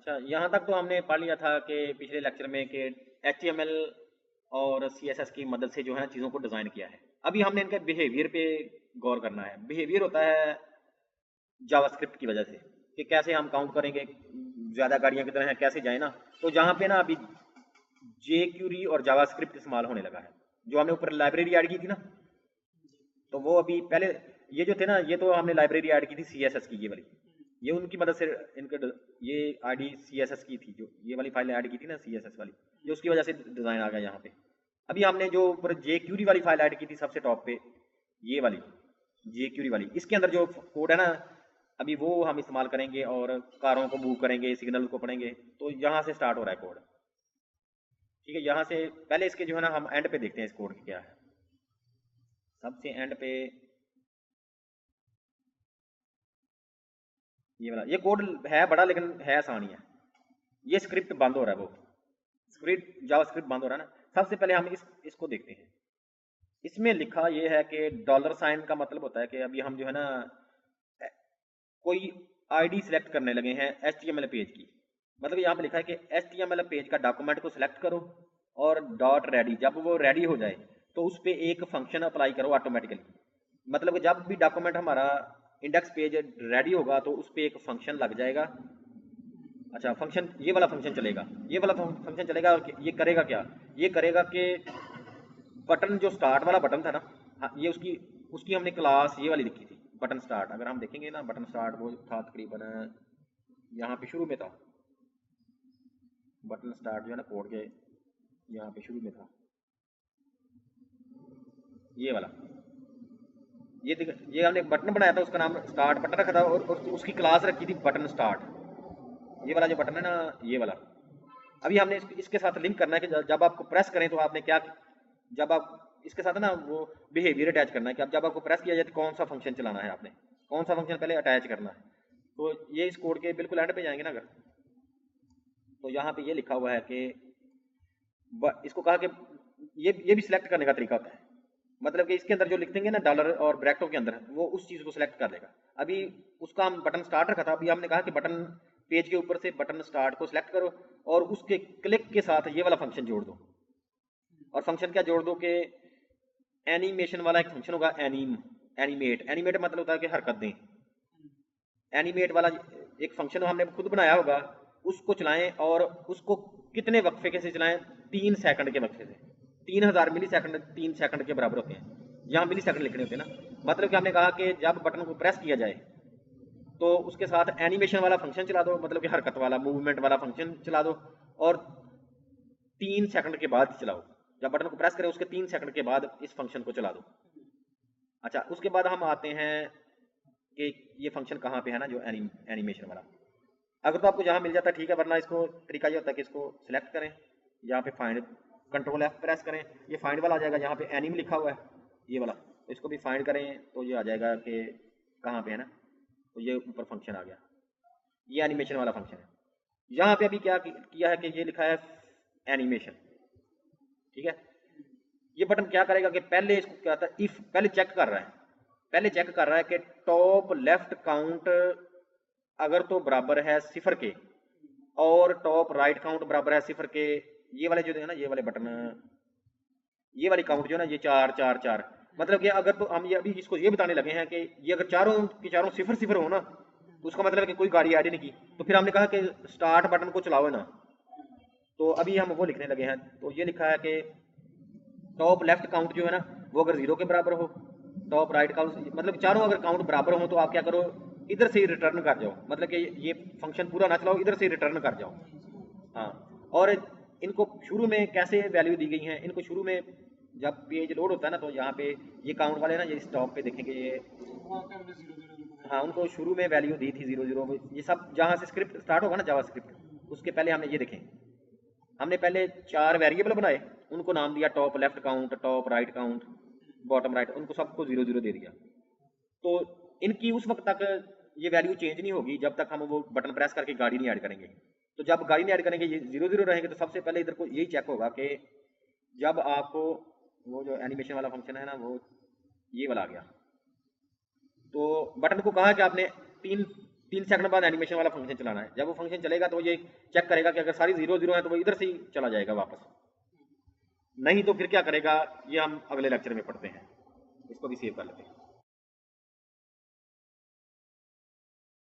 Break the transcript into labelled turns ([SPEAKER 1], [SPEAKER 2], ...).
[SPEAKER 1] अच्छा, यहाँ तक तो हमने पढ़ लिया था कि पिछले लेक्चर में कि HTML और CSS की मदद से जो है चीज़ों को डिज़ाइन किया है। अभी हमने इनके बिहेवियर पे गौर करना है। बिहेवियर होता है जावास्क्रिप्ट की वजह से कि कैसे हम काउंट करेंगे, ज़्यादा गाड़ियाँ की तरह हैं कैसे जाए ना। तो जहाँ पे ना अभी jQuery और जावास्क्रिप्ट इस्तेमाल होने लगा है। जो हमने ऊपर लाइब्रेरी ऐड की थी ना, तो वो अभी पहले ये जो थे ना, ये तो हमने लाइब्रेरी ऐड की थी CSS की, ये वाली, ये उनकी मदद से इनके ये आईडी CSS की थी, जो ये वाली फाइल ऐड की थी ना CSS वाली, ये उसकी वजह से डिज़ाइन आ गया यहाँ पे। अभी हमने जो ऊपर jQuery वाली फाइल ऐड की थी सबसे टॉप पे, ये वाली jQuery वाली, इसके अंदर जो कोड है ना, अभी वो हम इस्तेमाल करेंगे और कारों को मूव करेंगे, सिग्नल को पढ़ेंगे। तो यहाँ से स्टार्ट हो रहा है कोड, ठीक है। यहाँ से पहले इसके जो है ना हम एंड पे देखते हैं इस कोड की क्या है। सबसे एंड पे ये वाला, ये कोड है बड़ा लेकिन है आसान ही है। ये स्क्रिप्ट बंद हो रहा है, वो स्क्रिप्ट जावास्क्रिप्ट बंद हो रहा है ना। सबसे पहले हम इसको देखते हैं। इसमें लिखा ये है कि $साइन का मतलब होता है कि अभी हम जो है ना कोई आईडी सेलेक्ट करने लगे हैं HTML पेज की। मतलब यहाँ पे लिखा है कि HTML पेज का डॉक्यूमेंट को सिलेक्ट करो और डॉट रेडी, जब वो रेडी हो जाए तो उस पर एक फंक्शन अप्लाई करो ऑटोमेटिकली। मतलब कि जब भी डॉक्यूमेंट हमारा इंडेक्स पेज रेडी होगा तो उस पर एक फंक्शन लग जाएगा। अच्छा, फंक्शन ये वाला फंक्शन चलेगा, ये वाला फंक्शन चलेगा। ये करेगा क्या? ये करेगा कि बटन जो स्टार्ट वाला बटन था ना, हाँ, ये उसकी उसकी हमने क्लास ये वाली लिखी थी बटन स्टार्ट। अगर हम देखेंगे ना बटन स्टार्ट, वो था तकरीबन यहाँ पे शुरू में था बटन स्टार्ट, जो है ना कोड के यहाँ पे शुरू में था ये वाला। ये हमने बटन बनाया था, उसका नाम स्टार्ट बटन रखा था और उसकी क्लास रखी थी बटन स्टार्ट। ये वाला जो बटन है ना, ये वाला, अभी हमने इसके साथ लिंक करना है कि जब आपको प्रेस करें तो आपने क्या, जब आप इसके साथ ना वो बिहेवियर अटैच करना है कि अब जब आपको प्रेस किया जाए तो कौन सा फंक्शन चलाना है, आपने कौन सा फंक्शन पहले अटैच करना है। तो ये इस कोड के बिल्कुल एंड पे जाएंगे ना अगर, तो यहाँ पे ये लिखा हुआ है कि इसको कहा कि ये भी सिलेक्ट करने का तरीका होता है। मतलब कि इसके अंदर जो लिख देंगे ना डॉलर और ब्रैकेटों के अंदर, वो उस चीज़ को सिलेक्ट कर देगा। अभी उसका हम बटन स्टार्ट रखा था, अभी हमने कहा कि बटन पेज के ऊपर से बटन स्टार्ट को सिलेक्ट करो और उसके क्लिक के साथ ये वाला फंक्शन जोड़ दो। और फंक्शन क्या जोड़ दो कि एनिमेशन वाला एक फंक्शन होगा, एनिमेट। एनिमेट मतलब होता है कि हरकत दें। एनिमेट वाला एक फंक्शन हमने खुद बनाया होगा, उसको चलाएं और उसको कितने वक्फे के से चलाएं? 3 सेकंड के वक्फे से। 3000 मिली सेकंड 3 सेकंड के बराबर होते हैं। यहाँ मिली सेकंड लिखने होते हैं ना। मतलब कि हमने कहा कि जब बटन को प्रेस किया जाए तो उसके साथ एनिमेशन वाला फंक्शन चला दो, मतलब कि हरकत वाला मूवमेंट वाला फंक्शन चला दो और 3 सेकंड के बाद चलाओ। जब बटन को प्रेस करें उसके 3 सेकंड के बाद इस फंक्शन को चला दो। अच्छा, उसके बाद हम आते हैं कि ये फंक्शन कहाँ पे है ना, जो एनिमेशन वाला। अगर तो आपको जहाँ मिल जाता है ठीक है, वरना इसको तरीका ये होता है कि इसको सिलेक्ट करें, यहाँ पे फाइंड कंट्रोल F प्रेस करें, ये फाइंड वाला आ जाएगा। यहाँ पे एनिम लिखा हुआ है ये वाला, तो इसको भी फाइंड करें तो ये आ जाएगा कि कहाँ पे है ना, तो ये ऊपर फंक्शन आ गया, ये एनिमेशन वाला फंक्शन है। यहाँ पे अभी क्या किया है कि ये लिखा है एनिमेशन, ठीक है। ये बटन क्या करेगा कि पहले इसको क्या था, इफ पहले चेक कर रहा है, पहले चेक कर रहा है कि टॉप लेफ्ट काउंट अगर तो बराबर है 0 के और टॉप राइट काउंट बराबर है 0 के। ये वाले जो है ना, ये वाले बटन, ये वाली काउंट जो है ना, ये 4 4 4, मतलब कि अगर तो हम ये अभी इसको ये बताने लगे हैं कि ये अगर चारों की चारों 0 0 हो ना, तो उसका मतलब है कि कोई गाड़ी ऐड नहीं की। तो फिर हमने कहा कि स्टार्ट बटन को चलाओ ना, तो अभी हम वो लिखने लगे हैं। तो ये लिखा है कि टॉप लेफ्ट काउंट जो है ना, वो अगर 0 के बराबर हो, टॉप राइट काउंट, मतलब चारों अगर काउंट बराबर हो तो आप क्या करो, इधर से ही रिटर्न कर जाओ। मतलब कि ये फंक्शन पूरा ना चलाओ, इधर से ही रिटर्न कर जाओ। हाँ, और इनको शुरू में कैसे वैल्यू दी गई हैं, इनको शुरू में जब पेज लोड होता है ना, तो यहाँ पे ये काउंट वाले ना, ये स्टॉप पे देखेंगे ये, हाँ, उनको शुरू में वैल्यू दी थी 0 0। ये सब जहाँ से स्क्रिप्ट स्टार्ट होगा ना जावा स्क्रिप्ट, उसके पहले हमने ये देखें, हमने पहले 4 वेरिएबल बनाए, उनको नाम दिया top left count, top right count, bottom right, उनको सबको 0 0 दे दिया। तो इनकी उस वक्त तक ये वैल्यू चेंज नहीं होगी जब तक हम वो बटन प्रेस करके गाड़ी नहीं ऐड करेंगे। तो जब गाड़ी नहीं ऐड करेंगे ये 0 0 रहेंगे, तो सबसे पहले इधर को यही चेक होगा कि जब आपको वो जो एनिमेशन वाला फंक्शन है ना, वो ये वाला आ गया, तो बटन को कहा कि आपने 3 सेकंड बाद एनिमेशन वाला फंक्शन चलाना है। जब वो फंक्शन चलेगा तो ये चेक करेगा कि अगर सारी 0 0 है तो वो इधर से ही चला जाएगा वापस, नहीं तो फिर क्या करेगा ये हम अगले लेक्चर में पढ़ते हैं। इसको भी सेव कर लेते हैं।